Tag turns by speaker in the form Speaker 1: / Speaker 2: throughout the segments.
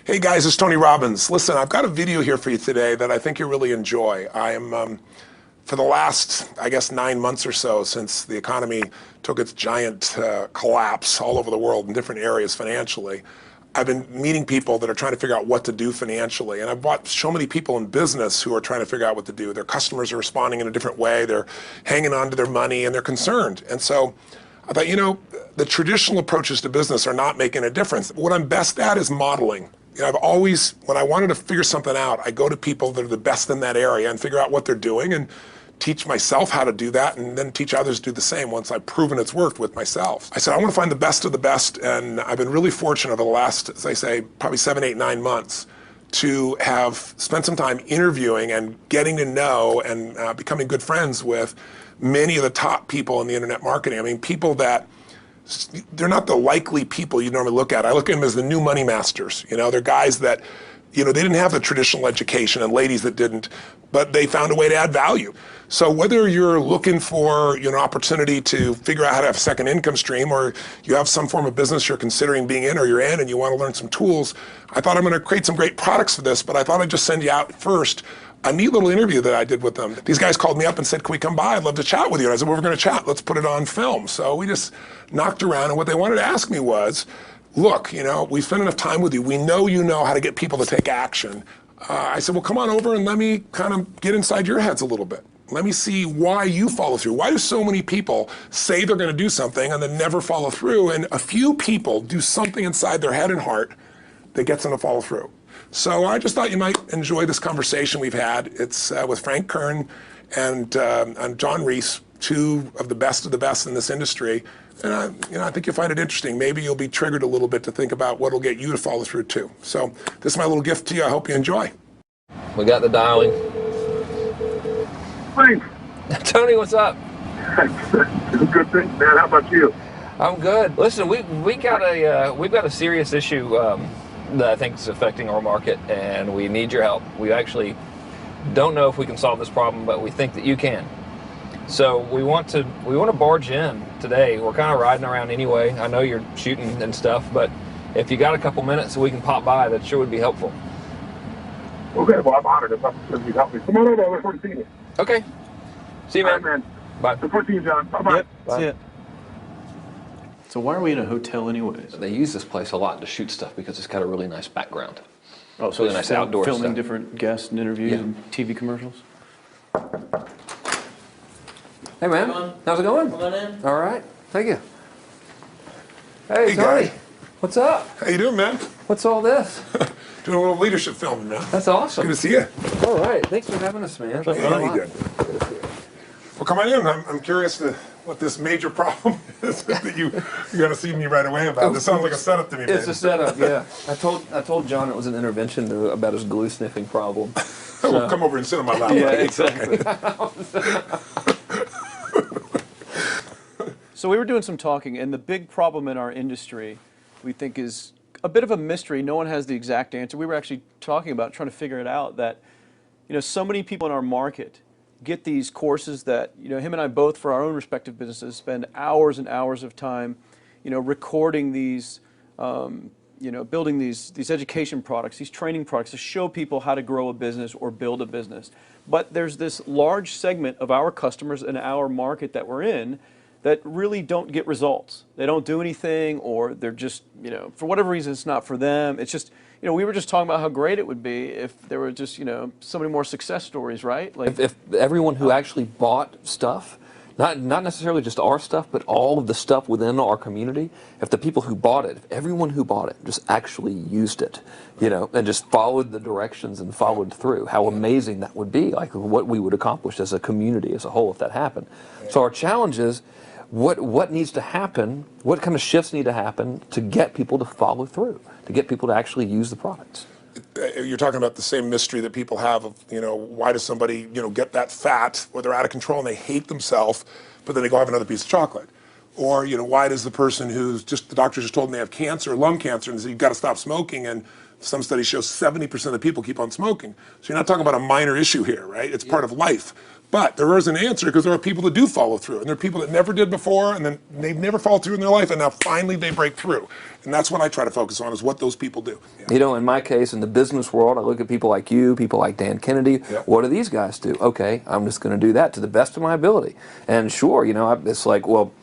Speaker 1: Hey guys, it's Tony Robbins. Listen, I've got a video here for you today that I think you'll really enjoy. I am, for the last, I guess, 9 months or so since the economy took its giant collapse all over the world in different areas financially, I've been meeting people that are trying to figure out what to do financially. And I've brought so many people in business who are trying to figure out what to do. Their customers are responding in a different way. They're hanging on to their money and they're concerned. And so I thought, you know, the traditional approaches to business are not making a difference. What I'm best at is modeling. You know, I've always, when I wanted to figure something out, I go to people that are the best in that area and figure out what they're doing and teach myself how to do that and then teach others to do the same once I've proven it's worked with myself. I said, I want to find the best of the best, and I've been really fortunate over the last, as I say, probably 7, 8, 9 months to have spent some time interviewing and getting to know and becoming good friends with many of the top people in the internet marketing. I mean, people that they're not the likely people you normally look at. I look at them as the new money masters. You know, they're guys that, you know, they didn't have the traditional education and ladies that didn't, but they found a way to add value. So whether you're looking for, you know, opportunity to figure out how to have a second income stream, or you have some form of business you're considering being in or you're in and you want to learn some tools, I thought I'm going to create some great products for this, but I thought I'd just send you out first a neat little interview that I did with them. These guys called me up and said, can we come by? I'd love to chat with you. And I said, well, we're going to chat. Let's put it on film. So we just knocked around, and what they wanted to ask me was, look, you know, we spent enough time with you. We know you know how to get people to take action. I said, well, come on over and let me kind of get inside your heads a little bit. Let me see why you follow through. Why do so many people say they're going to do something and then never follow through? And a few people do something inside their head and heart that gets them to follow through. So I just thought you might enjoy this conversation we've had. It's with Frank Kern and John Reese, two of the best in this industry. And you know, I think you'll find it interesting. Maybe you'll be triggered a little bit to think about what will get you to follow through too. So this is my little gift to you. I hope you enjoy.
Speaker 2: We got the dialing.
Speaker 3: Frank.
Speaker 2: Tony, what's up?
Speaker 3: Good thing, man. How about you?
Speaker 2: I'm good. Listen, we've got a serious issue that I think is affecting our market, and we need your help. We actually don't know if we can solve this problem, but we think that you can. So we want to barge in today. We're kind of riding around anyway. I know you're shooting and stuff, but if you got a couple minutes so we can pop by, that sure would be helpful.
Speaker 3: Okay, well, I'm honored if you help me. Come on over. I look forward to seeing you.
Speaker 2: Okay. See you, man.
Speaker 3: All right, man.
Speaker 2: Bye.
Speaker 3: Look forward to seeing you, John. Bye-bye.
Speaker 4: Yep,
Speaker 2: Bye.
Speaker 4: see it. So why are we in a hotel anyways?
Speaker 2: They use this place a lot to shoot stuff because it's got a really nice background.
Speaker 4: Oh, so
Speaker 2: really
Speaker 4: it's
Speaker 2: nice outdoor
Speaker 4: filming
Speaker 2: stuff.
Speaker 4: different guests and interviews
Speaker 2: Yeah.
Speaker 4: and TV commercials?
Speaker 2: Hey, man. How's it going?
Speaker 5: Come on in.
Speaker 2: All right. Thank you. Hey,
Speaker 1: Hey,
Speaker 2: Tony.
Speaker 1: guy.
Speaker 2: What's up?
Speaker 1: How you doing, man?
Speaker 2: What's all this?
Speaker 1: Doing a little leadership filming, man.
Speaker 2: That's awesome.
Speaker 1: Good to see you.
Speaker 2: All right. Thanks for having us, man.
Speaker 1: Yeah, you did. Well, come on in. I'm curious to what this major problem is that you're going to see me right away about. This sounds like a setup to me, man.
Speaker 2: It's a setup, yeah. I told John it was an intervention about his glue sniffing problem.
Speaker 1: Well, come over and sit on my lap.
Speaker 2: Yeah,
Speaker 1: buddy.
Speaker 2: exactly.
Speaker 4: So we were doing some talking, and the big problem in our industry, we think, is a bit of a mystery. No one has the exact answer. We were actually talking about trying to figure it out, that, you know, so many people in our market get these courses that, you know, him and I both, for our own respective businesses, spend hours and hours of time, you know, recording these, you know, building these education products, these training products to show people how to grow a business or build a business. But there's this large segment of our customers and our market that we're in that really don't get results. They don't do anything, or they're just, you know, for whatever reason, it's not for them. It's just, you know, we were just talking about how great it would be if there were just, you know, so many more success stories, right? Like
Speaker 2: If everyone who actually bought stuff, not necessarily just our stuff, but all of the stuff within our community, if the people who bought it, if everyone who bought it just actually used it, you know, and just followed the directions and followed through, how amazing that would be, like what we would accomplish as a community as a whole if that happened. So our challenge is, what needs to happen, what kind of shifts need to happen to get people to follow through, to get people to actually use the products?
Speaker 1: You're talking about the same mystery that people have of, you know, why does somebody, you know, get that fat where they're out of control and they hate themselves, but then they go have another piece of chocolate? Or, you know, why does the person who's just, the doctors just told them they have cancer, lung cancer, and they say, you've got to stop smoking, and some studies show 70% of the people keep on smoking. So you're not talking about a minor issue here, right? It's part of life. But there is an answer because there are people that do follow through, and there are people that never did before, and then they've never followed through in their life, and now finally they break through. And that's what I try to focus on, is what those people do. Yeah.
Speaker 2: You know, in my case, in the business world, I look at people like you, people like Dan Kennedy.
Speaker 1: Yeah.
Speaker 2: What do these guys do? Okay, I'm just going to do that to the best of my ability. And sure, you know, it's like, well,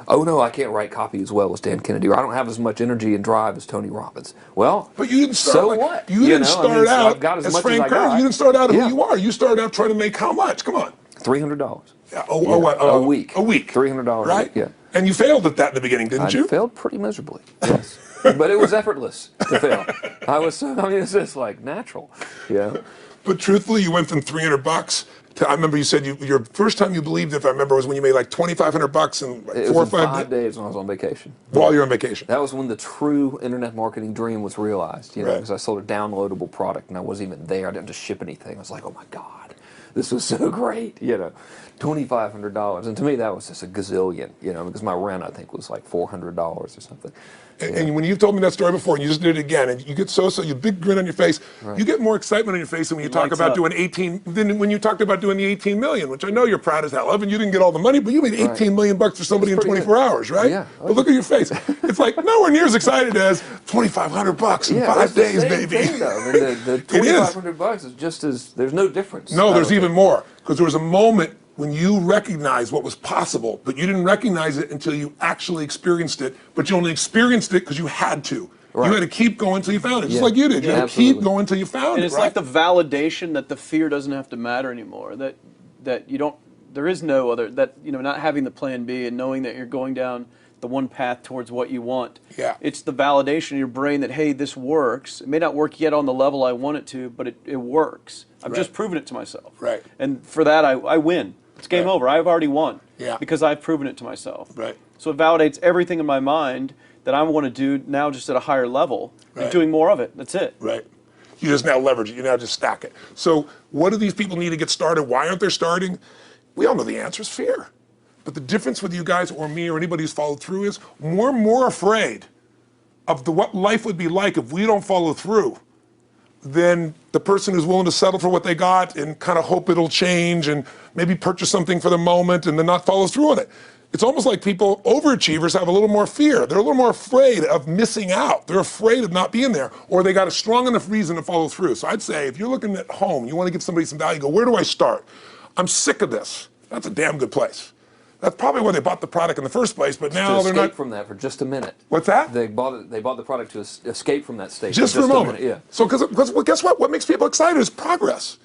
Speaker 2: oh no, I can't write copy as well as Dan Kennedy, or I don't have as much energy and drive as Tony Robbins. Well,
Speaker 1: but you didn't start
Speaker 2: so
Speaker 1: like,
Speaker 2: what?
Speaker 1: You didn't start
Speaker 2: so
Speaker 1: out
Speaker 2: I've got
Speaker 1: as Frank Kern. You didn't start out who you are. You started out trying to make how much? Come on.
Speaker 2: $300.
Speaker 1: Yeah.
Speaker 2: A week.
Speaker 1: A week.
Speaker 2: $300.
Speaker 1: Right?
Speaker 2: A week, yeah.
Speaker 1: And you failed at that in the beginning, didn't you?
Speaker 2: I failed pretty miserably, yes. But it was effortless to fail. I mean, it's just like natural, yeah.
Speaker 1: But truthfully, you went from $300 to, I remember you said your first time you believed, if I remember, was when you made like $2,500 in like
Speaker 2: it
Speaker 1: 4 or
Speaker 2: was
Speaker 1: 5
Speaker 2: 5 days when I was on vacation.
Speaker 1: While you're on vacation.
Speaker 2: That was when the true internet marketing dream was realized, you know,
Speaker 1: Right.
Speaker 2: because I sold a downloadable product and I wasn't even there. I didn't just ship anything. I was like, oh my God, this was so great, you know, $2,500. And to me, that was just a gazillion, you know, because my rent, I think, was like $400 or something.
Speaker 1: And when you've told me that story before, and you just did it again, and you get you big grin on your face,
Speaker 2: Right.
Speaker 1: you get more excitement on your face than when you talk about doing 18, than when you talked about doing the 18 million, which I know you're proud as hell of, and you didn't get all the money, but you made 18 million bucks for somebody in
Speaker 2: That's pretty
Speaker 1: 24
Speaker 2: good.
Speaker 1: hours, right?
Speaker 2: Yeah.
Speaker 1: But look at your face. It's like nowhere near as excited as $2,500 in 5 days, baby.
Speaker 2: Thing, though. I mean, the $2,500 is just as, there's no difference.
Speaker 1: No, there's even more, because there was a moment when you recognized what was possible, but you didn't recognize it until you actually experienced it, but you only experienced it because you had to.
Speaker 2: Right.
Speaker 1: You had to keep going until you found it, just
Speaker 2: Yeah.
Speaker 1: like you did. You
Speaker 2: Yeah,
Speaker 1: had to keep
Speaker 2: absolutely.
Speaker 1: going until you found
Speaker 4: And
Speaker 1: it,
Speaker 4: it's
Speaker 1: right?
Speaker 4: like the validation that the fear doesn't have to matter anymore. That you don't. There is no other. That, you know, not having the plan B and knowing that you're going down the one path towards what you want.
Speaker 1: Yeah.
Speaker 4: It's the validation in your brain that, hey, this works. It may not work yet on the level I want it to, but it works. I've just proven it to myself.
Speaker 1: Right.
Speaker 4: And for that, I win. It's game over. I've already won.
Speaker 1: Yeah.
Speaker 4: Because I've proven it to myself.
Speaker 1: Right.
Speaker 4: So it validates everything in my mind that I want to do now, just at a higher level,
Speaker 1: Right.
Speaker 4: and doing more of it. That's it.
Speaker 1: Right. You just now leverage it. You now just stack it. So what do these people need to get started? Why aren't they starting? We all know the answer is fear. But the difference with you guys or me or anybody who's followed through is we're more afraid of what life would be like if we don't follow through than the person who's willing to settle for what they got and kind of hope it'll change and maybe purchase something for the moment and then not follow through on it. It's almost like people, overachievers, have a little more fear. They're a little more afraid of missing out. They're afraid of not being there, or they got a strong enough reason to follow through. So I'd say if you're looking at home, you want to give somebody some value, go, where do I start? I'm sick of this. That's a damn good place. That's probably why they bought the product in the first place, but now
Speaker 2: to
Speaker 1: they're
Speaker 2: escape
Speaker 1: not.
Speaker 2: from that for just a minute.
Speaker 1: What's that?
Speaker 2: They bought the product to escape from that state.
Speaker 1: Just for a moment.
Speaker 2: minute, yeah.
Speaker 1: So, because well, guess what? What makes people excited is progress.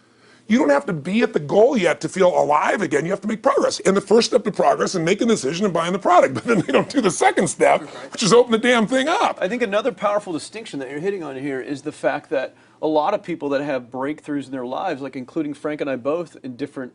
Speaker 1: You don't have to be at the goal yet to feel alive again. You have to make progress. And the first step to progress is making a decision and buying the product. But then they don't do the second step, which is open the damn thing up.
Speaker 4: I think another powerful distinction that you're hitting on here is the fact that a lot of people that have breakthroughs in their lives, like including Frank and I both in different,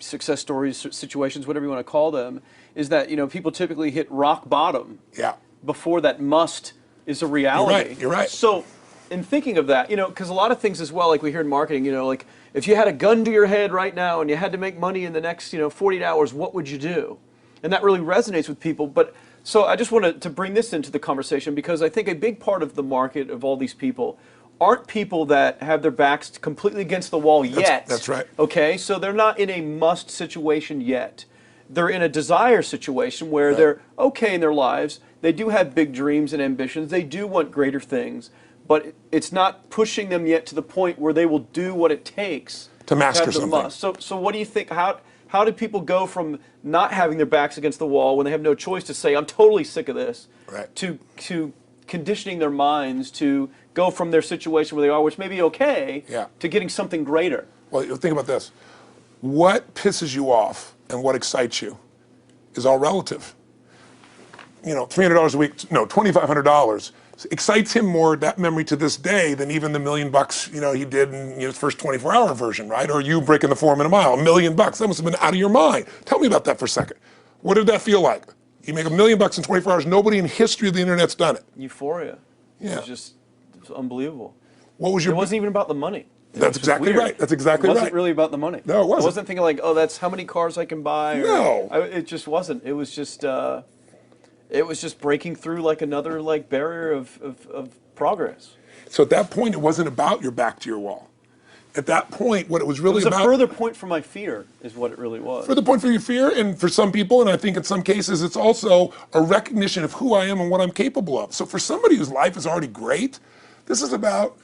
Speaker 4: success stories, situations, whatever you want to call them, is that, people typically hit rock bottom
Speaker 1: Yeah.
Speaker 4: before that must is a reality.
Speaker 1: You're right.
Speaker 4: So in thinking of that, because a lot of things as well, like we hear in marketing, like if you had a gun to your head right now and you had to make money in the next, 48 hours, what would you do? And that really resonates with people. But so I just wanted to bring this into the conversation because I think a big part of the market of all these people aren't people that have their backs completely against the wall yet.
Speaker 1: That's right.
Speaker 4: Okay, so they're not in a must situation yet. They're in a desire situation where they're okay in their lives. They do have big dreams and ambitions. They do want greater things. But it's not pushing them yet to the point where they will do what it takes
Speaker 1: To master
Speaker 4: have the
Speaker 1: something.
Speaker 4: must. So what do you think? How do people go from not having their backs against the wall when they have no choice to say, I'm totally sick of this,
Speaker 1: Right.
Speaker 4: to conditioning their minds to go from their situation where they are, which may be okay, to getting something greater?
Speaker 1: Well, think about this. What pisses you off and what excites you is all relative. $300 a week, no, $2,500 excites him more, that memory to this day, than even the $1 million, he did in his first 24-hour version, right? Or you breaking the 4 minute mile, $1 million. That must have been out of your mind. Tell me about that for a second. What did that feel like? You make $1 million in 24 hours. Nobody in history of the internet's done it.
Speaker 4: Euphoria.
Speaker 1: Yeah.
Speaker 4: It was unbelievable.
Speaker 1: What was your?
Speaker 4: It wasn't even about the money.
Speaker 1: That's exactly right. That's exactly
Speaker 4: right.
Speaker 1: right.
Speaker 4: It wasn't really about the money.
Speaker 1: No, it wasn't.
Speaker 4: I wasn't thinking like, oh, that's how many cars I can buy.
Speaker 1: No.
Speaker 4: It just wasn't. It was just breaking through like another barrier of progress.
Speaker 1: So at that point, it wasn't about your back to your wall. at that point, what it was really
Speaker 4: It was
Speaker 1: about.
Speaker 4: a further point for my fear, is what it really was.
Speaker 1: Further point for your fear, and for some people, and I think in some cases, it's also a recognition of who I am and what I'm capable of. So for somebody whose life is already great, this is about,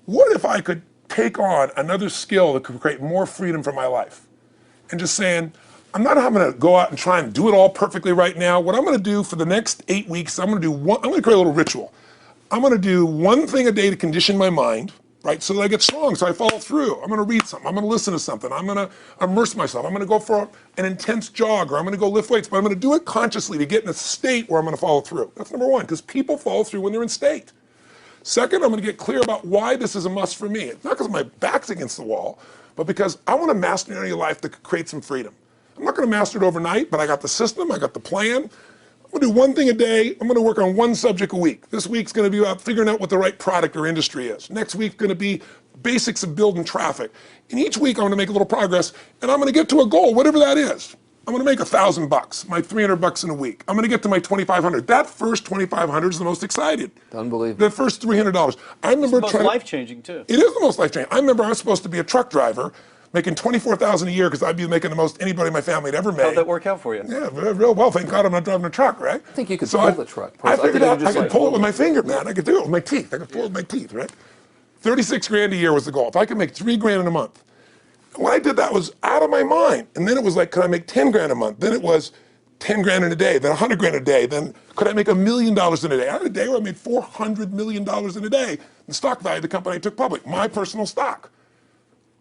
Speaker 1: what if I could take on another skill that could create more freedom for my life? And just saying, I'm not going to go out and try and do it all perfectly right now. What I'm going to do for the next 8 weeks, I'm going to create a little ritual. I'm going to do one thing a day to condition my mind, right, so that I get strong, so I follow through. I'm going to read something. I'm going to listen to something. I'm going to immerse myself. I'm going to go for an intense jog, or I'm going to go lift weights, but I'm going to do it consciously to get in a state where I'm going to follow through. That's number one, because people follow through when they're in state. Second, I'm going to get clear about why this is a must for me. It's not because my back's against the wall, but because I want to master an area of life that could create some freedom. I'm not going to master it overnight, but I got the system, I got the plan. I'm going to do one thing a day. I'm going to work on one subject a week. This week's going to be about figuring out what the right product or industry is. Next week's going to be basics of building traffic. And each week I'm going to make a little progress, and I'm going to get to a goal, whatever that is. I'm going to make $1,000, my $300 in a week. I'm going to get to my $2,500. That first $2,500 is the most excited.
Speaker 2: Unbelievable.
Speaker 1: The first $300. I remember
Speaker 4: It's the most life-changing, too.
Speaker 1: It is the most life-changing. I remember I was supposed to be a truck driver, making $24,000 a year because I'd be making the most anybody in my family had ever made.
Speaker 4: How'd that work out for you?
Speaker 1: Yeah, real well. Thank God I'm not driving a truck, right?
Speaker 2: I think you could pull the truck.
Speaker 1: I figured out I could
Speaker 2: like,
Speaker 1: pull it with my finger, man. I could do it with my teeth. I could pull it with my teeth, right? 36 grand a year was the goal. If I could make 3 grand in a month. When I did that, I was out of my mind. And then it was like, could I make 10 grand a month? Then it was 10 grand in a day, then 100 grand a day. Then could I make $1 million in a day? I had a day where I made $400 million in a day. The stock value of the company I took public, my personal stock.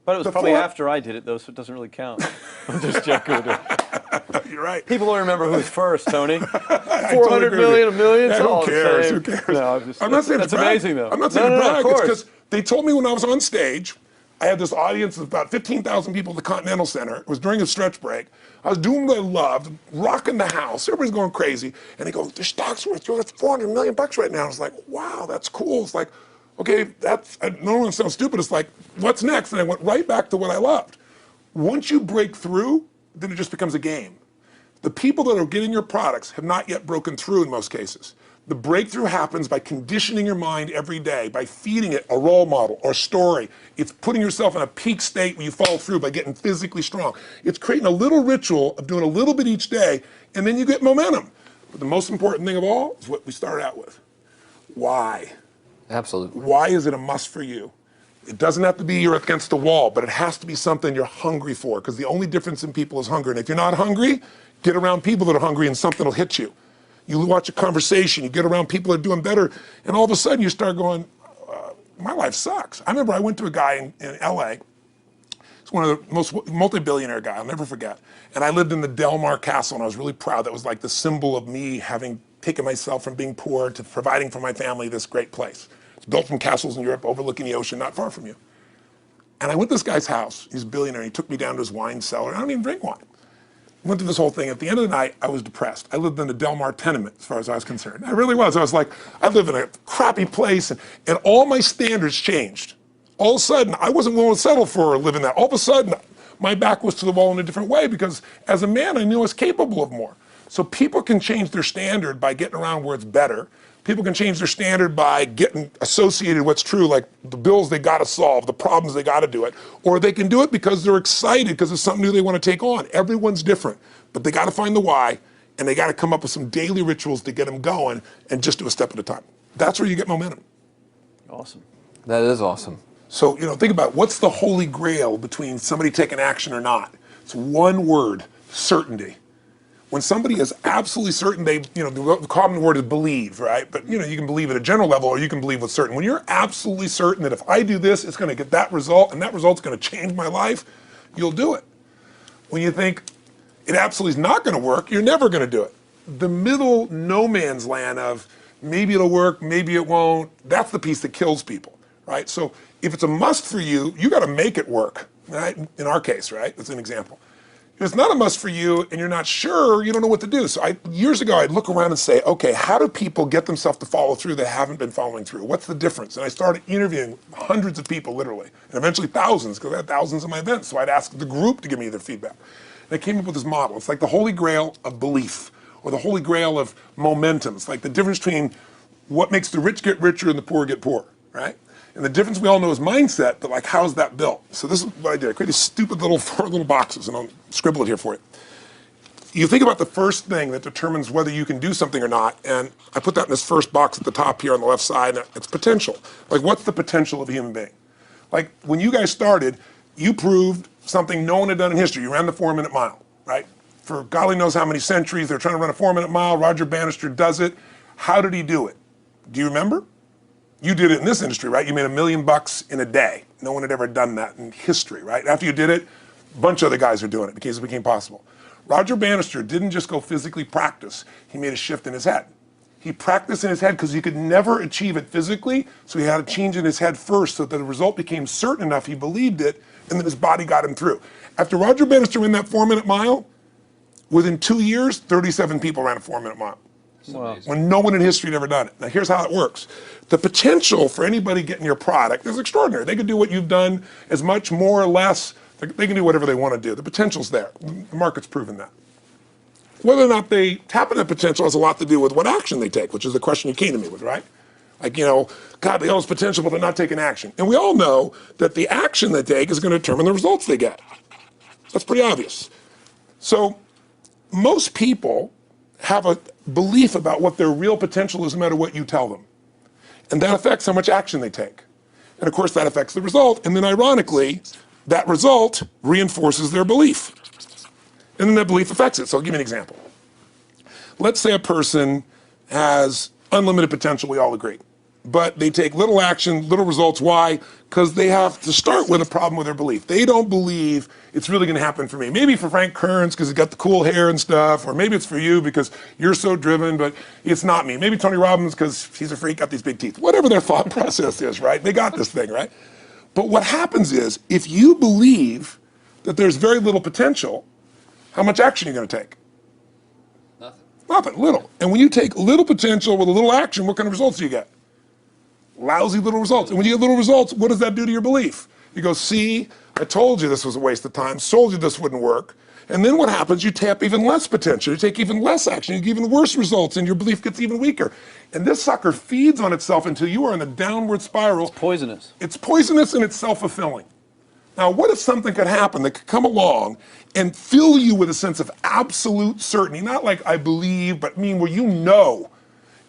Speaker 4: But it was probably after I did it, though, so it doesn't really count. I'm just joking with you.
Speaker 1: You're right.
Speaker 4: People don't remember who's first, Tony. 400 million, a million, it's all
Speaker 1: who cares?
Speaker 4: the
Speaker 1: Who
Speaker 4: same.
Speaker 1: cares?
Speaker 4: No,
Speaker 1: I'm not saying
Speaker 4: that's
Speaker 1: to brag.
Speaker 4: amazing, though.
Speaker 1: I'm not saying to brag.
Speaker 4: Of
Speaker 1: It's
Speaker 4: course.
Speaker 1: because they told me when I was on stage, I had this audience of about 15,000 people at the Continental Center. It was during a stretch break. I was doing what I loved, rocking the house. Everybody's going crazy. And they go, "Their stock's worth $400 million right now." I was like, wow, that's cool. It's like, okay, that's, I don't want to sound stupid. It's like, what's next? And I went right back to what I loved. Once you break through, then it just becomes a game. The people that are getting your products have not yet broken through in most cases. The breakthrough happens by conditioning your mind every day, by feeding it a role model or story. It's putting yourself in a peak state where you follow through by getting physically strong. It's creating a little ritual of doing a little bit each day, and then you get momentum. But the most important thing of all is what we started out with. Why?
Speaker 2: Absolutely.
Speaker 1: Why is it a must for you? It doesn't have to be you're against the wall, but it has to be something you're hungry for, because the only difference in people is hunger. And if you're not hungry, get around people that are hungry and something will hit you. You watch a conversation, you get around people that are doing better, and all of a sudden you start going, my life sucks. I remember I went to a guy in LA. He's one of the most multi-billionaire guy, I'll never forget. And I lived in the Del Mar Castle, and I was really proud. That was like the symbol of me having taken myself from being poor to providing for my family this great place. It's built from castles in Europe overlooking the ocean, not far from you. And I went to this guy's house. He's a billionaire. He took me down to his wine cellar. I don't even drink wine. Went through this whole thing. At the end of the night, I was depressed. I lived in the Del Mar tenement, as far as I was concerned. I really was. I was like, I live in a crappy place, and all my standards changed. All of a sudden, I wasn't willing to settle for living that. All of a sudden, my back was to the wall in a different way, because as a man, I knew I was capable of more. So people can change their standard by getting around where it's better. People can change their standard by getting associated with what's true, like the bills they got to solve, the problems they got to do it. Or they can do it because they're excited because it's something new they want to take on. Everyone's different, but they got to find the why, and they got to come up with some daily rituals to get them going, and just do a step at a time. That's where you get momentum.
Speaker 4: Awesome.
Speaker 2: That is awesome.
Speaker 1: So, think about what's the holy grail between somebody taking action or not. It's one word: certainty. When somebody is absolutely certain, the common word is believe, right? But you can believe at a general level, or you can believe with certain. When you're absolutely certain that if I do this, it's going to get that result, and that result's going to change my life, you'll do it. When you think it absolutely is not going to work, you're never going to do it. The middle no man's land of maybe it'll work, maybe it won't, that's the piece that kills people, right? So if it's a must for you, you got to make it work, right? In our case, right? That's an example. If it's not a must for you and you're not sure, you don't know what to do. So years ago, I'd look around and say, okay, how do people get themselves to follow through that haven't been following through? What's the difference? And I started interviewing hundreds of people, literally, and eventually thousands, because I had thousands of my events. So I'd ask the group to give me their feedback. And I came up with this model. It's like the holy grail of belief, or the holy grail of momentum. It's like the difference between what makes the rich get richer and the poor get poorer, right? And the difference we all know is mindset, but like, how's that built? So this is what I did. I created stupid little 4 little boxes, and I'll scribble it here for you. You think about the first thing that determines whether you can do something or not, and I put that in this first box at the top here on the left side, and it's potential. Like, what's the potential of a human being? Like, when you guys started, you proved something no one had done in history. You ran the 4-minute mile, right? For golly knows how many centuries, they're trying to run a 4-minute mile. Roger Bannister does it. How did he do it? Do you remember? You did it in this industry, right? You made $1 million in a day. No one had ever done that in history, right? After you did it, a bunch of other guys are doing it because it became possible. Roger Bannister didn't just go physically practice. He made a shift in his head. He practiced in his head because he could never achieve it physically, so he had to change in his head first so that the result became certain enough he believed it, and then his body got him through. After Roger Bannister ran that 4-minute mile, within 2 years, 37 people ran a 4-minute mile.
Speaker 4: Wow.
Speaker 1: When no one in history had ever done it. Now here's how it works. The potential for anybody getting your product is extraordinary. They could do what you've done as much, more or less. They can do whatever they want to do. The potential's there. The market's proven that. Whether or not they tap into that potential has a lot to do with what action they take, which is the question you came to me with, right? Like, you know, God, they all have potential, but they're not taking action. And we all know that the action they take is going to determine the results they get. That's pretty obvious. So most people have a belief about what their real potential is no matter what you tell them. And that affects how much action they take. And of course that affects the result. And then ironically, that result reinforces their belief. And then that belief affects it. So I'll give you an example. Let's say a person has unlimited potential, we all agree. But they take little action, little results. Why? Because they have to start with a problem with their belief. They don't believe it's really going to happen for me. Maybe for Frank Kern's because he's got the cool hair and stuff, or maybe it's for you because you're so driven, but it's not me. Maybe Tony Robbins because he's a freak, got these big teeth. Whatever their thought process is, right? They got this thing, right? But what happens is, if you believe that there's very little potential, how much action are you going to take? Nothing, little. And when you take little potential with a little action, what kind of results do you get? Lousy little results. And when you get little results, what does that do to your belief? You go, see, I told you this was a waste of time, told you this wouldn't work. And then what happens? You tap even less potential, you take even less action, you get even worse results, and your belief gets even weaker. And this sucker feeds on itself until you are in the downward spiral.
Speaker 4: It's poisonous.
Speaker 1: It's poisonous and it's self-fulfilling. Now, what if something could happen that could come along and fill you with a sense of absolute certainty? Not like I believe, but mean where you know.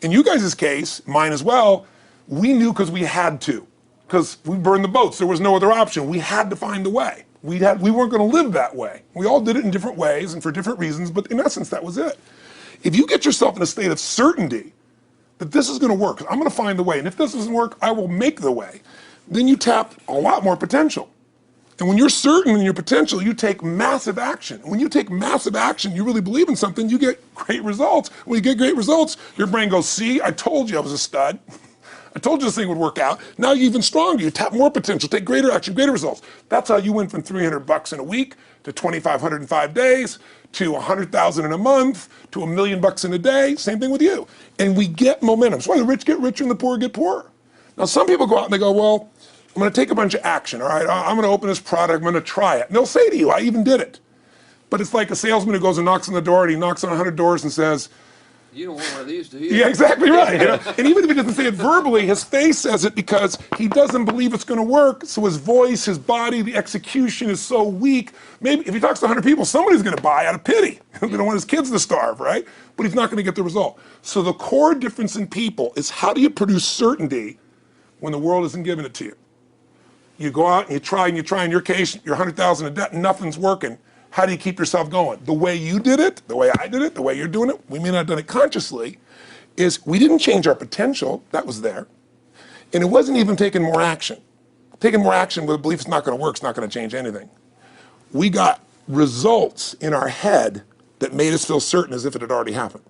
Speaker 1: In you guys' case, mine as well, we knew because we had to. Because we burned the boats. There was no other option. We had to find a way. We weren't going to live that way. We all did it in different ways and for different reasons, but in essence, that was it. If you get yourself in a state of certainty that this is going to work, I'm going to find the way, and if this doesn't work, I will make the way, then you tap a lot more potential. And when you're certain in your potential, you take massive action. When you take massive action, you really believe in something, you get great results. When you get great results, your brain goes, see, I told you I was a stud. I told you this thing would work out. Now you're even stronger. You tap more potential, take greater action, greater results. That's how you went from $300 in a week to $2,500 in 5 days to $100,000 in a month to $1 million in a day. Same thing with you. And we get momentum. That's why the rich get richer and the poor get poorer. Now some people go out and they go, well, I'm going to take a bunch of action. All right, I'm going to open this product. I'm going to try it. And they'll say to you, I even did it. But it's like a salesman who goes and knocks on the door, and he knocks on 100 doors and says,
Speaker 2: you don't want one of these, do you?
Speaker 1: yeah, exactly right. You know? And even if he doesn't say it verbally, his face says it because he doesn't believe it's going to work. So his voice, his body, the execution is so weak. Maybe if he talks to 100 people, somebody's going to buy out of pity. They don't want his kids to starve, right? But he's not going to get the result. So the core difference in people is how do you produce certainty when the world isn't giving it to you? You go out and you try. In your case, you're 100,000 in debt and nothing's working. How do you keep yourself going? The way you did it, the way I did it, the way you're doing it, we may not have done it consciously, is we didn't change our potential, that was there. And it wasn't even taking more action. Taking more action with a belief it's not going to work, it's not going to change anything. We got results in our head that made us feel certain as if it had already happened.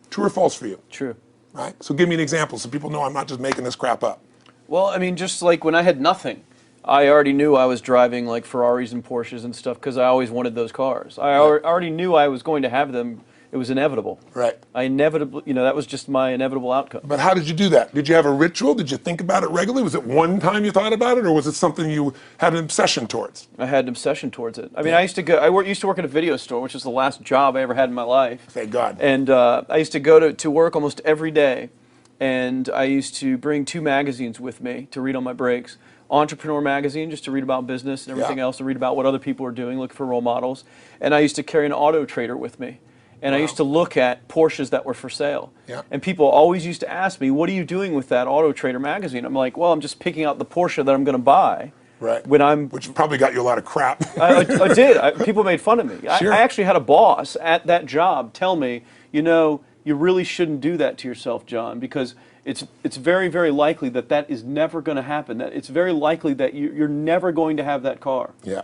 Speaker 1: True or false for you?
Speaker 4: True.
Speaker 1: Right? So give me an example so people know I'm not just making this crap up.
Speaker 4: Well, I mean, just like when I had nothing, I already knew I was driving like Ferraris and Porsches and stuff because I always wanted those cars. I already knew I was going to have them. It was inevitable.
Speaker 1: Right.
Speaker 4: I inevitably, that was just my inevitable outcome.
Speaker 1: But how did you do that? Did you have a ritual? Did you think about it regularly? Was it one time you thought about it, or was it something you had an obsession towards?
Speaker 4: I had an obsession towards it. I mean, I used to work at a video store, which was the last job I ever had in my life.
Speaker 1: Thank God.
Speaker 4: And I used to go to work almost every day. and I used to bring 2 magazines with me to read on my breaks. Entrepreneur magazine, just to read about business and everything else, to read about what other people are doing, look for role models. And I used to carry an Auto Trader with me. And I used to look at Porsches that were for sale.
Speaker 1: Yeah.
Speaker 4: And people always used to ask me, what are you doing with that Auto Trader magazine? I'm like, well, I'm just picking out the Porsche that I'm going to buy.
Speaker 1: Right.
Speaker 4: Which
Speaker 1: probably got you a lot of crap.
Speaker 4: I did. People made fun of me.
Speaker 1: Sure.
Speaker 4: I actually had a boss at that job tell me, you really shouldn't do that to yourself, John, because it's very, very likely that is never going to happen. That it's very likely that you're never going to have that car.
Speaker 1: Yeah.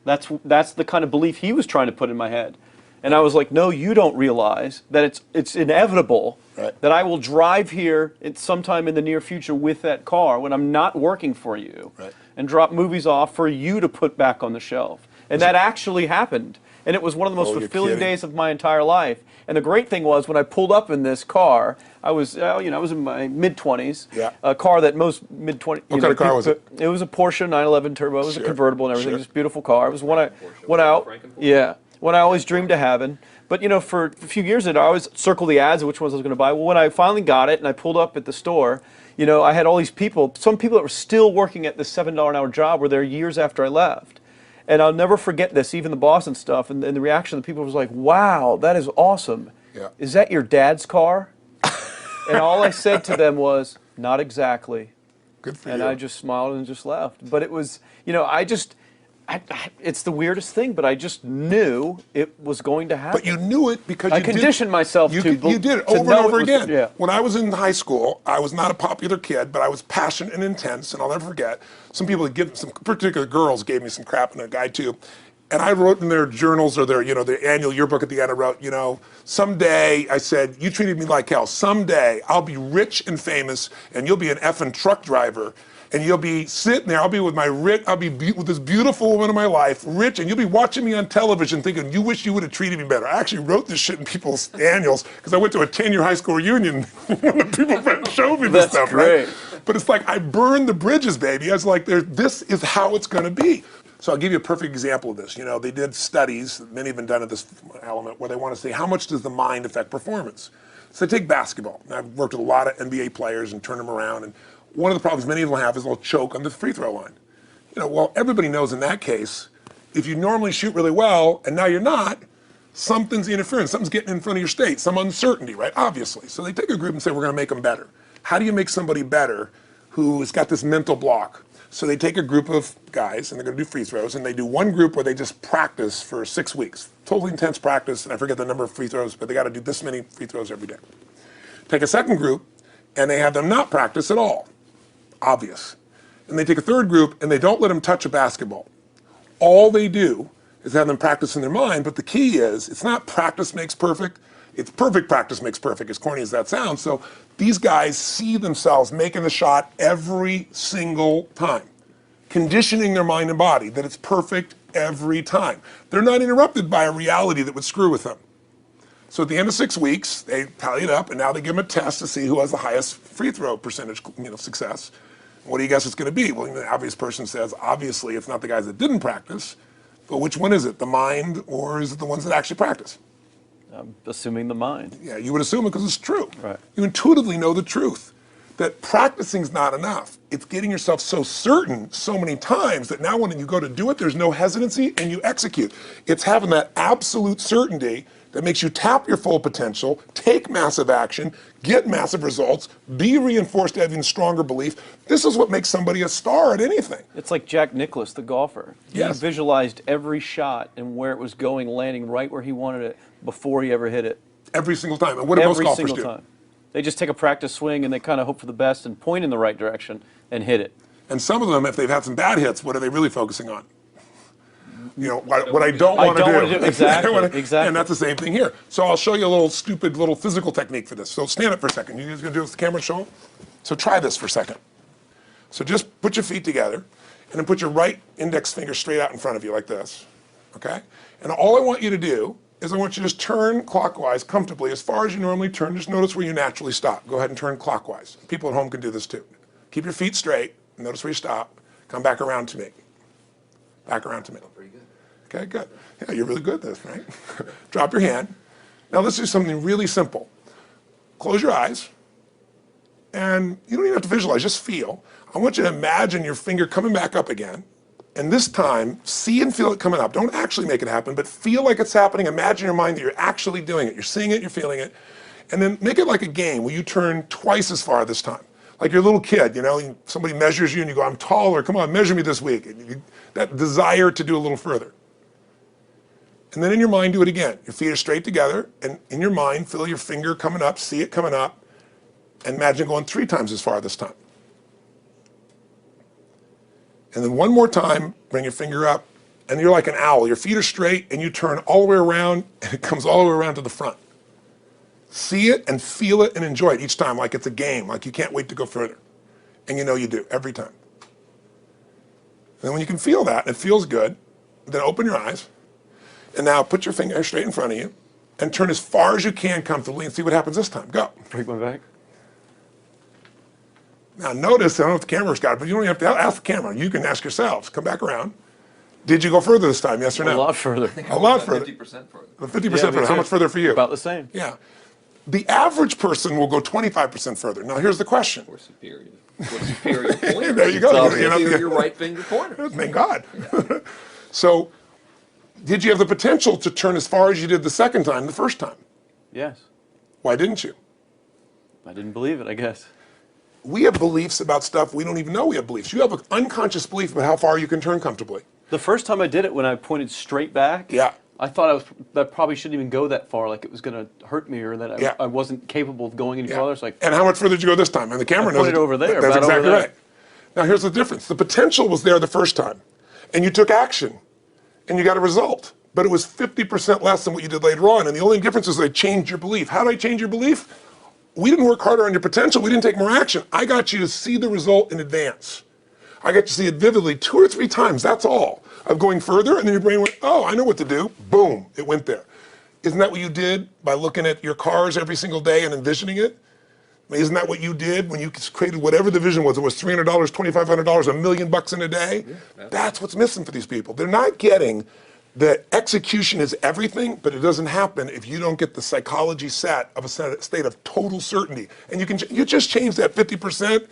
Speaker 4: That's the kind of belief he was trying to put in my head. And I was like, no, you don't realize that it's inevitable that I will drive here sometime in the near future with that car when I'm not working for you and drop movies off for you to put back on the shelf. And that actually happened. And it was one of the most fulfilling days of my entire life. And the great thing was when I pulled up in this car, I was in my mid-20s.
Speaker 1: Yeah.
Speaker 4: A car that most mid-20s.
Speaker 1: What kind of car was it?
Speaker 4: It was a Porsche 911 Turbo. It was a convertible and everything. It was a beautiful car. It was one I always dreamed of having. But for a few years I always circled the ads of which ones I was going to buy. Well, when I finally got it and I pulled up at the store, I had all these people. Some people that were still working at this $7 an hour job were there years after I left. And I'll never forget this, even the boss and stuff, and the reaction of the people was like, wow, that is awesome.
Speaker 1: Yeah.
Speaker 4: Is that your dad's car? And all I said to them was, not exactly.
Speaker 1: Good for
Speaker 4: and
Speaker 1: you.
Speaker 4: I just smiled and just left. But it was, it's the weirdest thing, but I just knew it was going to happen.
Speaker 1: But you knew it because
Speaker 4: I conditioned myself to
Speaker 1: you did it
Speaker 4: to
Speaker 1: over
Speaker 4: know
Speaker 1: and over
Speaker 4: it was-
Speaker 1: again.
Speaker 4: yeah.
Speaker 1: When I was in high school, I was not a popular kid, but I was passionate and intense, and I'll never forget. Some particular girls gave me some crap, and a guy too. And I wrote in their journals or their annual yearbook at the end, I wrote, someday, I said, you treated me like hell. Someday I'll be rich and famous, and you'll be an effing truck driver. And you'll be sitting there, I'll be with with this beautiful woman of my life, rich, and you'll be watching me on television thinking, you wish you would have treated me better. I actually wrote this shit in people's annuals because I went to a 10-year high school reunion when the people showed me this stuff,
Speaker 4: great.
Speaker 1: right? But it's like, I burned the bridges, baby. I was like, this is how it's gonna be. So I'll give you a perfect example of this. They did studies, many have been done at this element, where they want to say, how much does the mind affect performance? So take basketball. And I've worked with a lot of NBA players and turned them around, and one of the problems many of them have is they'll choke on the free throw line. Well, everybody knows in that case, if you normally shoot really well and now you're not, something's interfering, something's getting in front of your state, some uncertainty, right? Obviously. So they take a group and say, we're going to make them better. How do you make somebody better who's got this mental block? So they take a group of guys and they're going to do free throws, and they do one group where they just practice for 6 weeks. Totally intense practice, and I forget the number of free throws, but they got to do this many free throws every day. Take a second group, and they have them not practice at all. Obvious. And they take a third group and they don't let them touch a basketball. All they do is have them practice in their mind, but the key is, it's not practice makes perfect, it's perfect practice makes perfect, as corny as that sounds. So these guys see themselves making the shot every single time, conditioning their mind and body that it's perfect every time. They're not interrupted by a reality that would screw with them. So at the end of 6 weeks, they tally it up, and now they give them a test to see who has the highest free throw percentage, success. What do you guess it's going to be? Well, the obvious person says, obviously, it's not the guys that didn't practice, but which one is it? The mind, or is it the ones that actually practice?
Speaker 4: I'm assuming the mind.
Speaker 1: Yeah, you would assume it because it's true.
Speaker 4: Right.
Speaker 1: You intuitively know the truth, that practicing's not enough. It's getting yourself so certain so many times that now when you go to do it, there's no hesitancy and you execute. It's having that absolute certainty that makes you tap your full potential, take massive action, get massive results, be reinforced having stronger belief. This is what makes somebody a star at anything.
Speaker 4: It's like Jack Nicklaus, the golfer.
Speaker 1: Yes.
Speaker 4: He visualized every shot and where it was going, landing right where he wanted it before he ever hit it.
Speaker 1: Every single time. And what do most
Speaker 4: Every
Speaker 1: golfers
Speaker 4: single
Speaker 1: do?
Speaker 4: time. They just take a practice swing and they kind of hope for the best and point in the right direction and hit it.
Speaker 1: And some of them, if they've had some bad hits, what are they really focusing on? What I don't want to do.
Speaker 4: Exactly, exactly.
Speaker 1: And that's the same thing here. So I'll show you a little stupid little physical technique for this. So stand up for a second. You guys gonna do this with the camera, show them? So try this for a second. So just put your feet together and then put your right index finger straight out in front of you like this, okay? And all I want you to do is I want you to just turn clockwise comfortably as far as you normally turn. Just notice where you naturally stop. Go ahead and turn clockwise. People at home can do this too. Keep your feet straight. Notice where you stop. Come back around to me. Back around to me.
Speaker 2: Pretty good.
Speaker 1: Okay, good. Yeah, you're really good at this, right? Drop your hand. Now let's do something really simple. Close your eyes And you don't even have to visualize, just feel. I want you to imagine your finger coming back up again. And this time, see and feel it coming up. Don't actually make it happen, but feel like it's happening. Imagine in your mind that you're actually doing it. You're seeing it, you're feeling it. And then make it like a game where you turn twice as far this time. Like you're a little kid, you know, somebody measures you and you go, I'm taller, come on, measure me this week. And that desire to do a little further. And then in your mind, do it again. Your feet are straight together, and in your mind, feel your finger coming up, see it coming up, and imagine going 3 times as far this time. And then one more time, bring your finger up, and you're like an owl. Your feet are straight, and you turn all the way around, and it comes all the way around to the front. See it and feel it and enjoy it each time, like it's a game, like you can't wait to go further. And you know you do, every time. And then when you can feel that, and it feels good, then open your eyes, and now put your finger straight in front of you, and turn as far as you can comfortably, and see what happens this time. Go.
Speaker 4: Break my back.
Speaker 1: Now notice, I don't know if the camera's got it, but you don't even have to ask the camera. You can ask yourselves. Come back around. Did you go further this time, yes or no?
Speaker 4: A lot further.
Speaker 1: A lot further.
Speaker 2: 50% further.
Speaker 1: 50%
Speaker 4: Yeah,
Speaker 1: further. How much further for you?
Speaker 4: About the same.
Speaker 1: Yeah. The average person will go 25% further. Now here's the question.
Speaker 2: Or superior. Or superior pointer.
Speaker 1: There you go.
Speaker 2: It's
Speaker 1: You know,
Speaker 2: superior right finger pointer.
Speaker 1: Thank God. So, did you have the potential to turn as far as you did the second time, the first time?
Speaker 4: Yes.
Speaker 1: Why didn't you?
Speaker 4: I didn't believe it, I guess.
Speaker 1: We have beliefs about stuff we don't even know we have beliefs. You have an unconscious belief about how far you can turn comfortably.
Speaker 4: The first time I did it, when I pointed straight back,
Speaker 1: Yeah.
Speaker 4: I thought that probably shouldn't even go that far, like it was going to hurt me, or that
Speaker 1: Yeah.
Speaker 4: I wasn't capable of going any
Speaker 1: Yeah.
Speaker 4: farther. It's like,
Speaker 1: And how much further did you go this time? And the camera knows
Speaker 4: pointed over there,
Speaker 1: That's
Speaker 4: about over
Speaker 1: exactly
Speaker 4: there.
Speaker 1: right. Now here's the difference. The potential was there the first time, and you took action, and you got a result. But it was 50% less than what you did later on, and the only difference is they changed your belief. How did I change your belief? We didn't work harder on your potential. We didn't take more action. I got you to see the result in advance. I got you to see it vividly 2 or 3 times, that's all. Of going further, and then your brain went, oh, I know what to do. Boom, it went there. Isn't that what you did by looking at your cars every single day and envisioning it? I mean, isn't that what you did when you created whatever the vision was? It was $300, $2,500, $1 million in a day? Yeah, that's what's missing for these people. They're not getting that execution is everything, but it doesn't happen if you don't get the psychology set of a state of total certainty. And you just change that 50%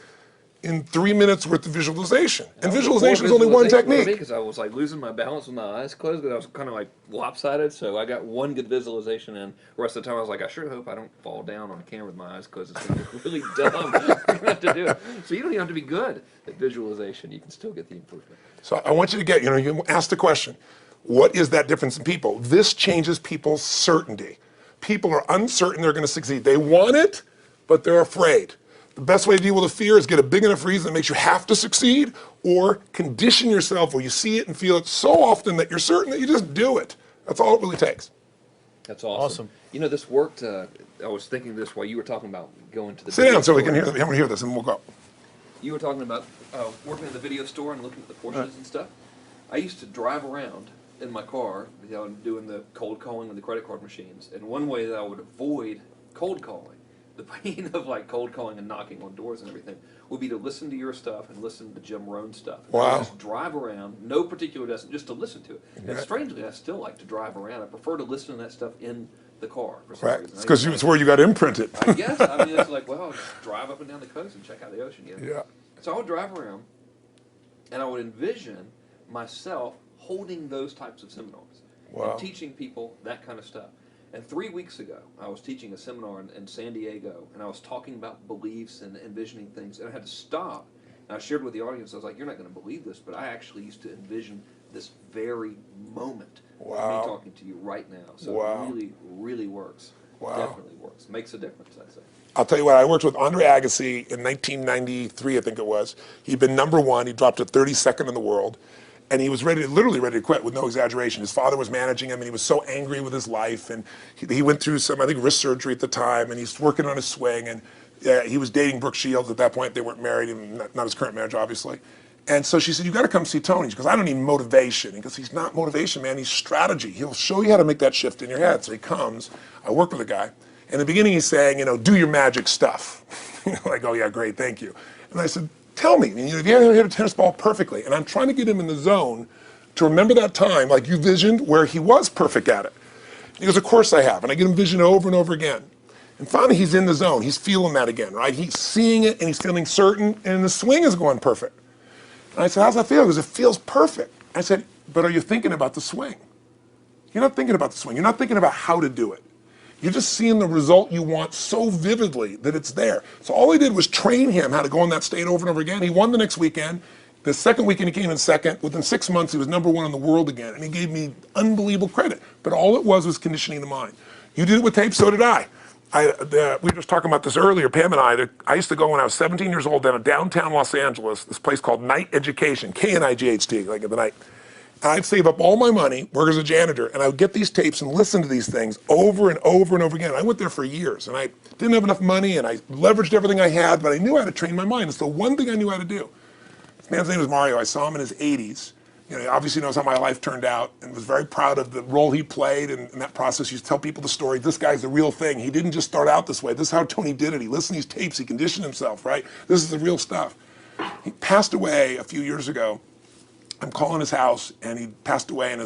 Speaker 1: in 3 minutes worth of visualization. And visualization is only one technique.
Speaker 2: Because I was like losing my balance with my eyes closed, because I was kind of like lopsided. So I got one good visualization in. The rest of the time I was like, I sure hope I don't fall down on camera with my eyes closed. It's going to look really dumb. I'm going to have to do it. So you don't even have to be good at visualization. You can still get the improvement.
Speaker 1: So I want you to get, you ask the question, what is that difference in people? This changes people's certainty. People are uncertain they're going to succeed. They want it, but they're afraid. The best way to deal with a fear is get a big enough reason that makes you have to succeed, or condition yourself where you see it and feel it so often that you're certain that you just do it. That's all it really takes.
Speaker 2: That's awesome. You know, this worked. I was thinking of this while you were talking about going to the
Speaker 1: Sit down so we can hear, hear this, and we'll go.
Speaker 2: You were talking about working in the video store and looking at the Porsches and stuff. I used to drive around in my car, doing the cold calling with the credit card machines. And one way that I would avoid cold calling, the pain of like cold calling and knocking on doors and everything, would be to listen to your stuff and listen to Jim Rohn's stuff. And
Speaker 1: wow.
Speaker 2: Just drive around, no particular destination, just to listen to it. And strangely, I still like to drive around. I prefer to listen to that stuff in the car for some reason.
Speaker 1: It's because it's where you got imprinted.
Speaker 2: I guess. I mean, it's like, well, I'll just drive up and down the coast and check out the ocean.
Speaker 1: Yeah.
Speaker 2: So I would drive around, and I would envision myself holding those types of seminars and teaching people that kind of stuff. And 3 weeks ago, I was teaching a seminar in San Diego, and I was talking about beliefs and envisioning things, and I had to stop. And I shared with the audience, I was like, you're not going to believe this, but I actually used to envision this very moment of me talking to you right now. So it really, really works. Definitely works. Makes a difference, I'd say.
Speaker 1: I'll tell you what, I worked with Andre Agassi in 1993, I think it was. He'd been #1, he dropped to 32nd in the world. And he was literally ready to quit with no exaggeration. His father was managing him, and he was so angry with his life. And he went through some, I think, wrist surgery at the time, and he's working on his swing. And he was dating Brooke Shields at that point. They weren't married, and not his current marriage, obviously. And so she said, you got to come see Tony. She goes, I don't need motivation. He goes, he's not motivation, man. He's strategy. He'll show you how to make that shift in your head. So he comes. I work with the guy. In the beginning, he's saying, do your magic stuff. Like, oh, yeah, great, thank you. And I said, tell me, if you ever hit a tennis ball perfectly, and I'm trying to get him in the zone to remember that time, like you visioned, where he was perfect at it. He goes, of course I have, and I get him vision over and over again. And finally, he's in the zone. He's feeling that again, right? He's seeing it, and he's feeling certain, and the swing is going perfect. And I said, how's that feel? He goes, it feels perfect. I said, but are you thinking about the swing? You're not thinking about the swing. You're not thinking about how to do it. You're just seeing the result you want so vividly that it's there. So all I did was train him how to go in that state over and over again. He won the next weekend. The second weekend he came in second. Within 6 months, he was #1 in the world again. And he gave me unbelievable credit. But all it was conditioning the mind. You did it with tape, so did I. We were just talking about this earlier, Pam and I used to go when I was 17 years old down to downtown Los Angeles, this place called Night Education, K-N-I-G-H-T, like in the night. And I'd save up all my money, work as a janitor, and I would get these tapes and listen to these things over and over and over again. I went there for years, and I didn't have enough money, and I leveraged everything I had, but I knew how to train my mind. It's the one thing I knew how to do. This man's name was Mario. I saw him in his 80s. You know, he obviously knows how my life turned out and was very proud of the role he played in that process. He used to tell people the story. This guy's the real thing. He didn't just start out this way. This is how Tony did it. He listened to these tapes. He conditioned himself, right? This is the real stuff. He passed away a few years ago. I'm calling his house, and he passed away, and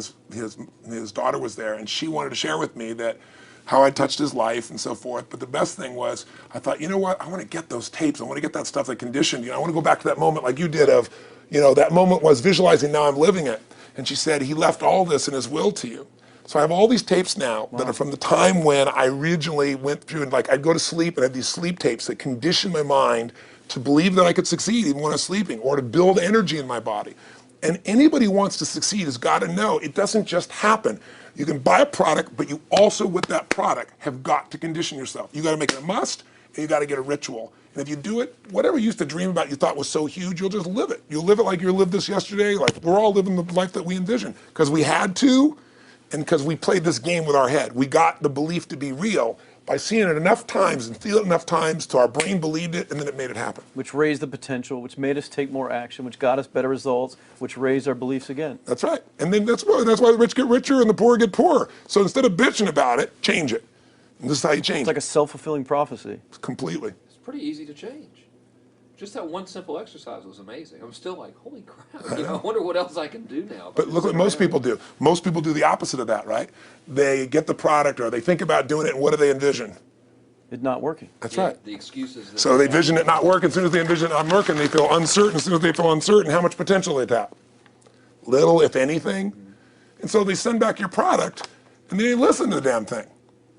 Speaker 1: his daughter was there, and she wanted to share with me that how I touched his life and so forth. But the best thing was, I thought, you know what? I want to get those tapes. I want to get that stuff that conditioned. You know, I want to go back to that moment like you did of, you know, that moment was visualizing, now I'm living it. And she said, he left all this in his will to you. So I have all these tapes now that are from the time when I originally went through, and like I'd go to sleep and I had these sleep tapes that conditioned my mind to believe that I could succeed even when I was sleeping, or to build energy in my body. And anybody who wants to succeed has got to know it doesn't just happen. You can buy a product, but you also, with that product, have got to condition yourself. You got to make it a must, and you got to get a ritual. And if you do it, whatever you used to dream about you thought was so huge, you'll just live it. You'll live it like you lived this yesterday, like we're all living the life that we envision. Because we had to, and because we played this game with our head. We got the belief to be real by seeing it enough times and feel it enough times till our brain believed it, and then it made it happen.
Speaker 4: Which raised the potential, which made us take more action, which got us better results, which raised our beliefs again.
Speaker 1: That's right. And then that's why the rich get richer and the poor get poorer. So instead of bitching about it, change it. And this is how you change
Speaker 4: It's like a self-fulfilling prophecy.
Speaker 1: Completely.
Speaker 2: It's pretty easy to change. Just that one simple exercise was amazing. I'm still like, holy crap, you know, I wonder what else I can do now.
Speaker 1: But look what most people do. Most people do the opposite of that, right? They get the product or they think about doing it, and what do they envision?
Speaker 4: It's not working.
Speaker 1: That's
Speaker 2: Yeah,
Speaker 1: right.
Speaker 2: the excuses.
Speaker 1: So they vision it not working. As soon as they envision it not working, they feel uncertain. As soon as they feel uncertain, how much potential they tap? Little, if anything. And so they send back your product, and they listen to the damn thing,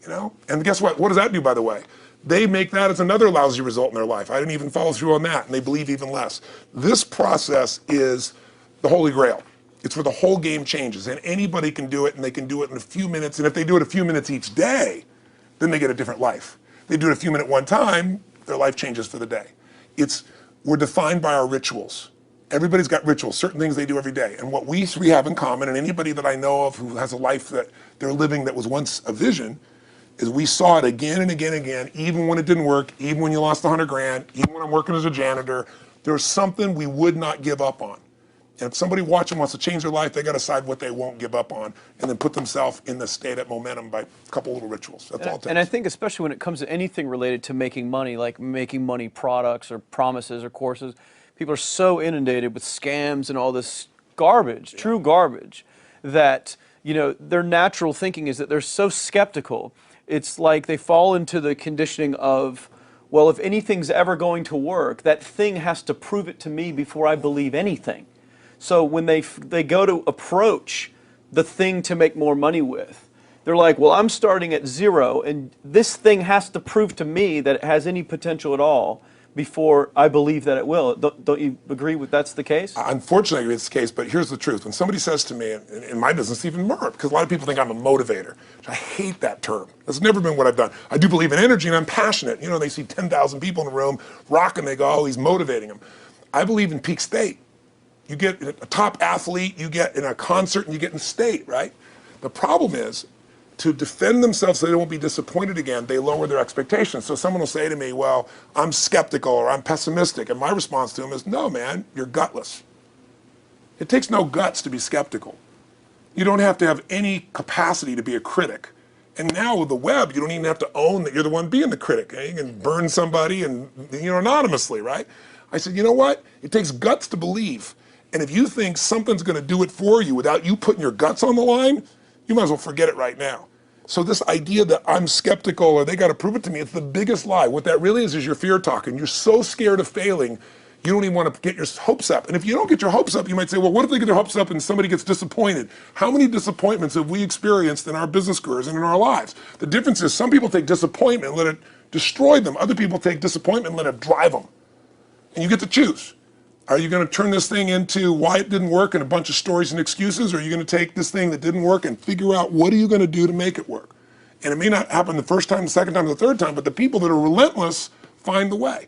Speaker 1: you know? And guess what? What does that do, by the way? They make that as another lousy result in their life. I didn't even follow through on that, and they believe even less. This process is the Holy Grail. It's where the whole game changes, and anybody can do it, and they can do it in a few minutes. And if they do it a few minutes each day, then they get a different life. They do it a few minutes one time, their life changes for the day. We're defined by our rituals. Everybody's got rituals, certain things they do every day. And what we three have in common, and anybody that I know of who has a life that they're living that was once a vision, is we saw it again and again and again, even when it didn't work, even when you lost 100 grand, even when I'm working as a janitor, there's something we would not give up on. And if somebody watching wants to change their life, they got to decide what they won't give up on, and then put themselves in the state of momentum by a couple little rituals. That's all it takes.
Speaker 4: And I think especially when it comes to anything related to making money, like making money products or promises or courses, people are so inundated with scams and all this garbage, true garbage, that, you know, their natural thinking is that they're so skeptical. It's like they fall into the conditioning of, well, if anything's ever going to work, that thing has to prove it to me before I believe anything. So when they go to approach the thing to make more money with, they're like, well, I'm starting at zero, and this thing has to prove to me that it has any potential at all before I believe that it will. Don't you agree with that's the case?
Speaker 1: Unfortunately, I agree it's the case, but here's the truth. When somebody says to me, in my business, even more, because a lot of people think I'm a motivator. I hate that term. That's never been what I've done. I do believe in energy, and I'm passionate. You know, they see 10,000 people in a room rocking, they go, oh, he's motivating them. I believe in peak state. You get a top athlete, you get in a concert, and you get in state, right? The problem is, to defend themselves so they won't be disappointed again, they lower their expectations. So someone will say to me, well, I'm skeptical or I'm pessimistic. And my response to them is, no, man, you're gutless. It takes no guts to be skeptical. You don't have to have any capacity to be a critic. And now with the web, you don't even have to own that you're the one being the critic. You can burn somebody and, you know, anonymously, right? I said, you know what? It takes guts to believe. And if you think something's going to do it for you without you putting your guts on the line, you might as well forget it right now. So this idea that I'm skeptical or they got to prove it to me, it's the biggest lie. What that really is your fear talking. You're so scared of failing, you don't even want to get your hopes up. And if you don't get your hopes up, you might say, well, what if they get their hopes up and somebody gets disappointed? How many disappointments have we experienced in our business careers and in our lives? The difference is some people take disappointment and let it destroy them. Other people take disappointment and let it drive them. And you get to choose. Are you going to turn this thing into why it didn't work and a bunch of stories and excuses? Or are you going to take this thing that didn't work and figure out what are you going to do to make it work? And it may not happen the first time, the second time, the third time, but the people that are relentless find the way.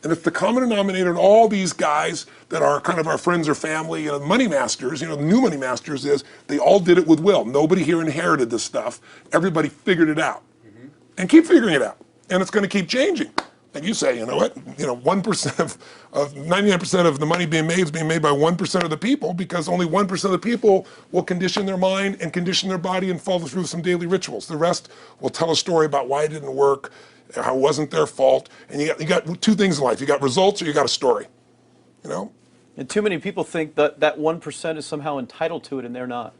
Speaker 1: And it's the common denominator in all these guys that are kind of our friends or family, money masters, the new money masters is they all did it with will. Nobody here inherited this stuff. Everybody figured it out and keep figuring it out. And it's going to keep changing. And you say, you know what, 1% of 99% of the money being made is being made by 1% of the people because only 1% of the people will condition their mind and condition their body and follow through some daily rituals. The rest will tell a story about why it didn't work, how it wasn't their fault. And you got two things in life. You got results or you got a story,
Speaker 4: And too many people think that that 1% is somehow entitled to it and they're not,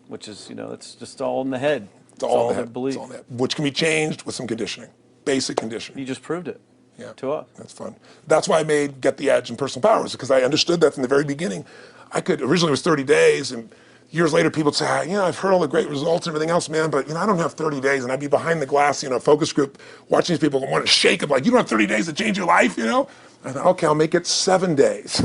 Speaker 4: which is, it's just all in the head.
Speaker 1: It's all in the
Speaker 4: their
Speaker 1: head.
Speaker 4: belief.
Speaker 1: It's all in the head, which can be changed with some conditioning. Basic conditioning.
Speaker 4: You just proved it to us.
Speaker 1: That's fun. That's why I made Get the Edge and Personal Powers, because I understood that from the very beginning. Originally it was 30 days, and years later people would say, I've heard all the great results and everything else, man, but I don't have 30 days, and I'd be behind the glass, focus group, watching these people want to shake them, like, you don't have 30 days to change your life, I thought, okay, I'll make it 7 days,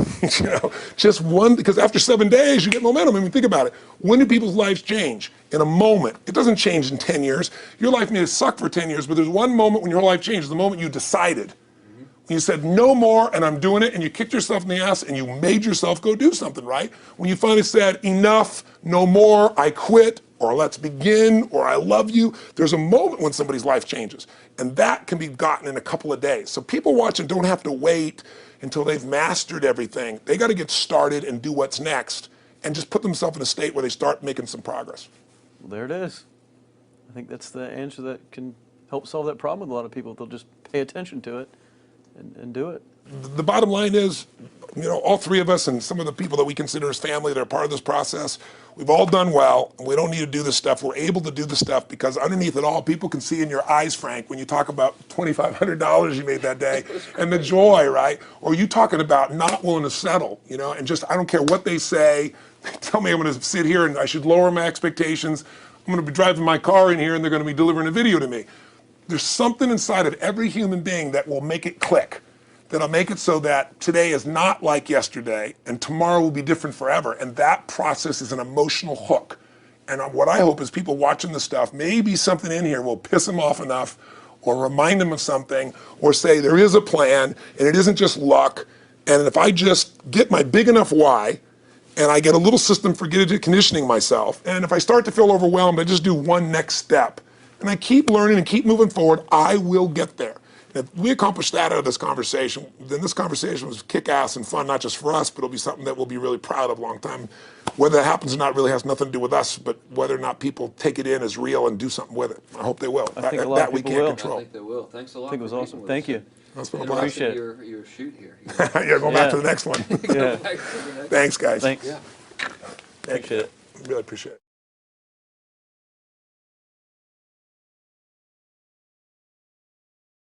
Speaker 1: just one, because after 7 days, you get momentum. I mean, think about it. When do people's lives change? In a moment. It doesn't change in 10 years. Your life may suck for 10 years, but there's one moment when your whole life changes, the moment you decided. When you said, no more, and I'm doing it, and you kicked yourself in the ass, and you made yourself go do something, right? When you finally said, enough, no more, I quit, or let's begin, or I love you, there's a moment when somebody's life changes. And that can be gotten in a couple of days. So people watching don't have to wait until they've mastered everything. They got to get started and do what's next, and just put themselves in a state where they start making some progress.
Speaker 4: Well, there it is. I think that's the answer that can help solve that problem with a lot of people. They'll just pay attention to it and do it.
Speaker 1: The bottom line is, all three of us and some of the people that we consider as family that are part of this process, we've all done well, and we don't need to do this stuff. We're able to do this stuff because underneath it all, people can see in your eyes, Frank, when you talk about $2,500 you made that day and the joy, right? Or you talking about not willing to settle, and just, I don't care what they say, tell me I'm going to sit here and I should lower my expectations. I'm going to be driving my car in here and they're going to be delivering a video to me. There's something inside of every human being that will make it click, that'll make it so that today is not like yesterday and tomorrow will be different forever. And that process is an emotional hook. And what I hope is people watching this stuff, maybe something in here will piss them off enough or remind them of something or say there is a plan and it isn't just luck. And if I just get my big enough why, and I get a little system for conditioning myself, and if I start to feel overwhelmed, I just do one next step. And I keep learning and keep moving forward, I will get there. And if we accomplish that out of this conversation, then this conversation was kick-ass and fun, not just for us, but it'll be something that we'll be really proud of a long time. Whether that happens or not really has nothing to do with us, but whether or not people take it in as real and do something with it. I hope they will.
Speaker 4: I think a lot of people will.
Speaker 2: I think they will. Thanks a lot.
Speaker 4: I think it was awesome. Thank you.
Speaker 1: That's been a
Speaker 2: I
Speaker 1: blast.
Speaker 4: Appreciate it.
Speaker 2: your shoot here.
Speaker 1: Yeah, going back to the next one.
Speaker 4: Yeah.
Speaker 1: Thanks, guys.
Speaker 4: Thanks.
Speaker 2: Yeah.
Speaker 1: Thank
Speaker 4: Appreciate
Speaker 1: you.
Speaker 4: it.
Speaker 1: Really appreciate it.